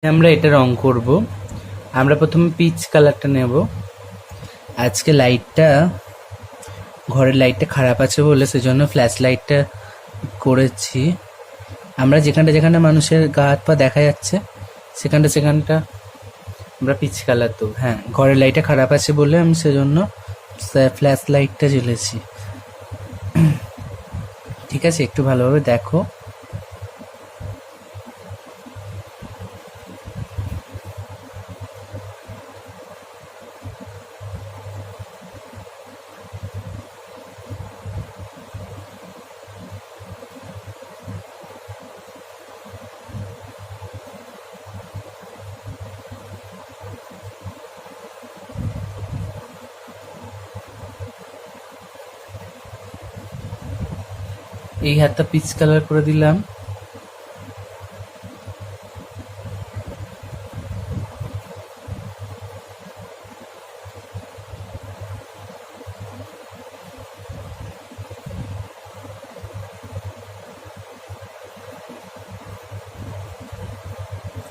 আমরা এটা রং করব। আমরা প্রথমে পিচ কালারটা নেব। আজকে লাইটটা, ঘরের লাইটটা খারাপ আছে বলে সেজন্য ফ্ল্যাশ লাইটটা করেছি। আমরা যেখানটা যেখানটা মানুষের গা হাত পা দেখা যাচ্ছে সেখানটা সেখানটা আমরা পিচ কালার দেবো। হ্যাঁ, ঘরের লাইটটা খারাপ আছে বলে আমি সেজন্য ফ্ল্যাশ লাইটটা জ্বেলেছি। ঠিক আছে, একটু ভালোভাবে দেখো। এই হাতটা পিচ কালার করে দিলাম।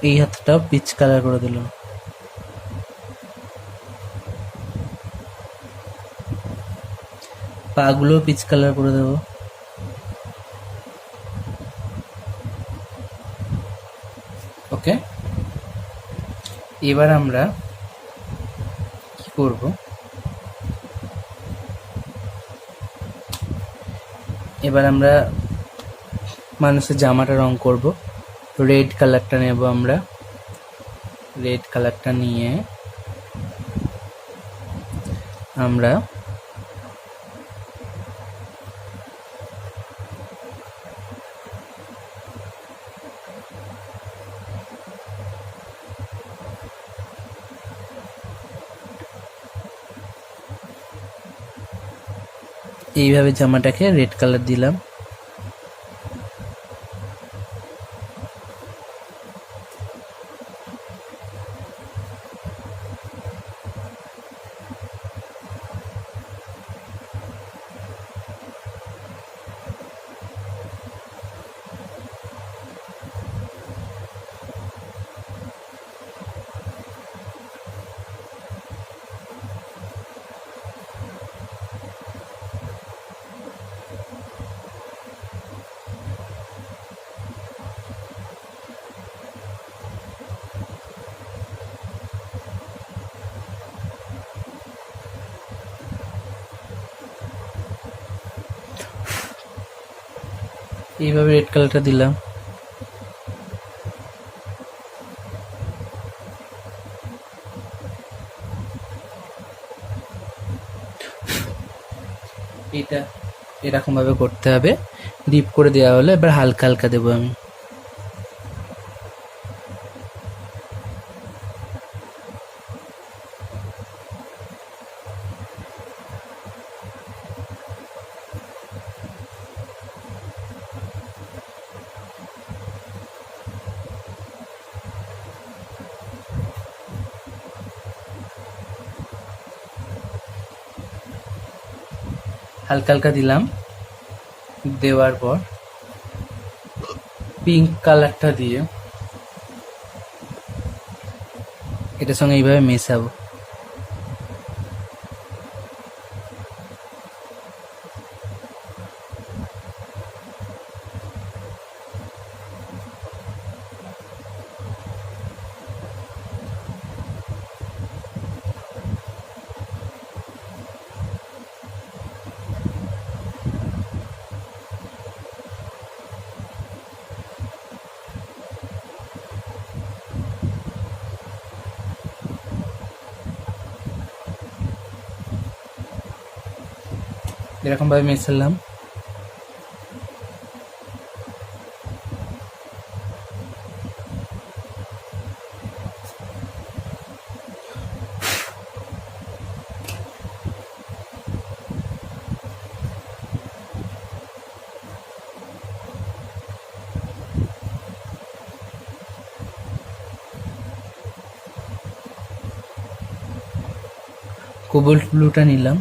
এই হাতটাও পিচ কালার করে দিলাম। পাগুলো পিচ কালার করে দেবো। ওকে, এবার আমরা কি করব, এবার আমরা মানুষের জামাটা রং করব। রেড কালারটা নেব আমরা। রেড কালারটা নিয়ে আমরা এইভাবে জামাটাকে রেড কালার দিলাম। এইভাবে রেড কালারটা দিলাম। এটা এরকম ভাবে করতে হবে। ডিপ করে দেওয়া হলো, এবার হালকা হালকা দেবো আমি। হালকা হালকা দিলাম। দেওয়ার পর পিঙ্ক কালারটা দিয়ে এটার সঙ্গে এইভাবে মেশাবো। এরকম ভাবে মেশালাম। কোবাল্ট ব্লুটা নিলাম।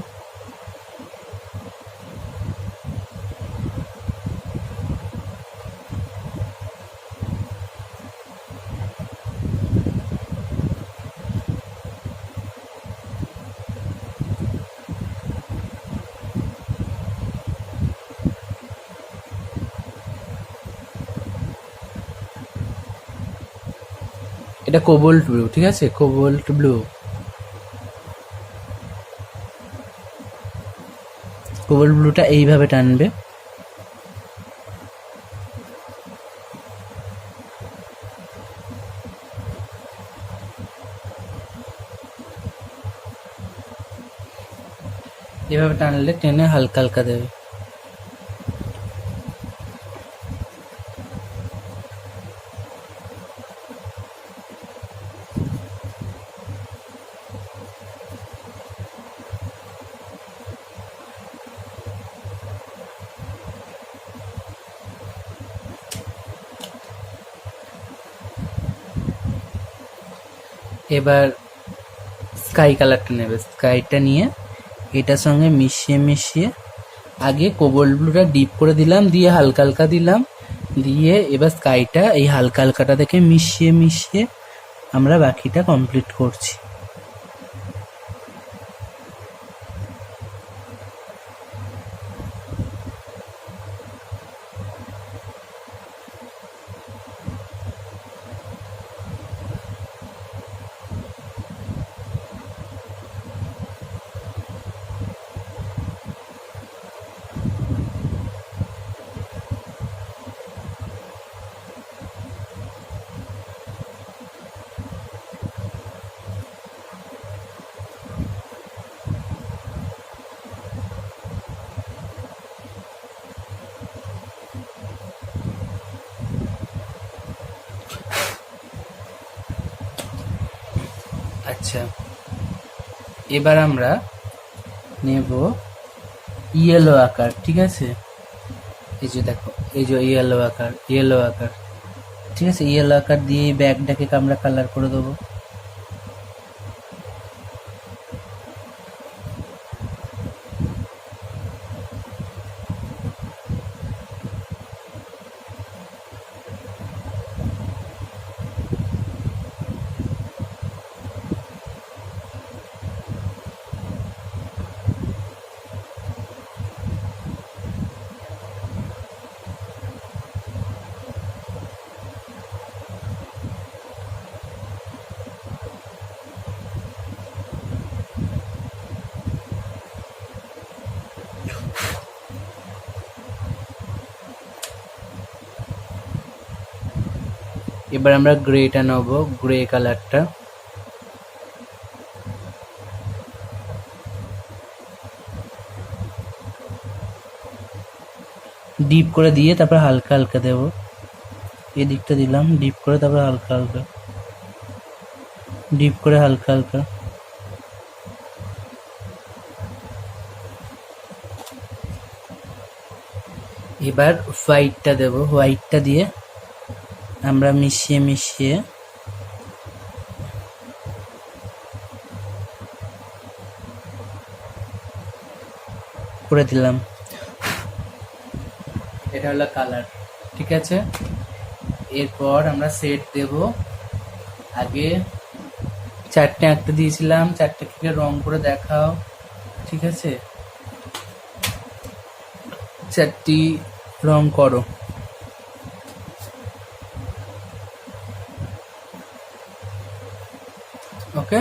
এটা কোবল্ট ব্লু, ঠিক আছে, কোবল্ট ব্লু। কোবল্ট ব্লুটা এইভাবে টানবে, এভাবে টানলে টেনে হালকা হালকা দেবে। এবার স্কাই কালারটা নেবে, স্কাইটা নিয়ে এটার সঙ্গে মিশিয়ে মিশিয়ে আগে কোবল্ট ব্লুটা ডিপ করে দিলাম, দিয়ে হালকা হালকা দিলাম, দিয়ে এবার স্কাইটা এই হালকা হালকাটা থেকে মিশিয়ে মিশিয়ে আমরা বাকিটা কমপ্লিট করছি। আচ্ছা, এবার আমরা নেব ইয়েলো আকার, ঠিক আছে, এই যে দেখো, এই যে ইয়েলো আকার, ইয়েলো আকার, ঠিক আছে, ইয়েলো আকার দিয়ে এই ব্যাগটাকে আমরা কালার করে দেবো। এবার আমরা গ্রেটা নেব, গ্রে কালারটা, ডিপ করে দিয়ে তারপর হালকা হালকা দেব, এদিকটা দিলাম ডিপ করে, তারপর হালকা হালকা ডিপ করে হালকা হালকা। এবার হোয়াইটটা দেব, হোয়াইটটা দিয়ে আমরা মিশিয়ে মিশিয়ে করে দিলাম, এটা হলো কালার, ঠিক আছে। এরপর আমরা সেট দেব, আগে চারটে আঁকতে দিয়েছিলাম, চারটে থেকে রং করে দেখাও, ঠিক আছে, চারটি রং করো। ওকে।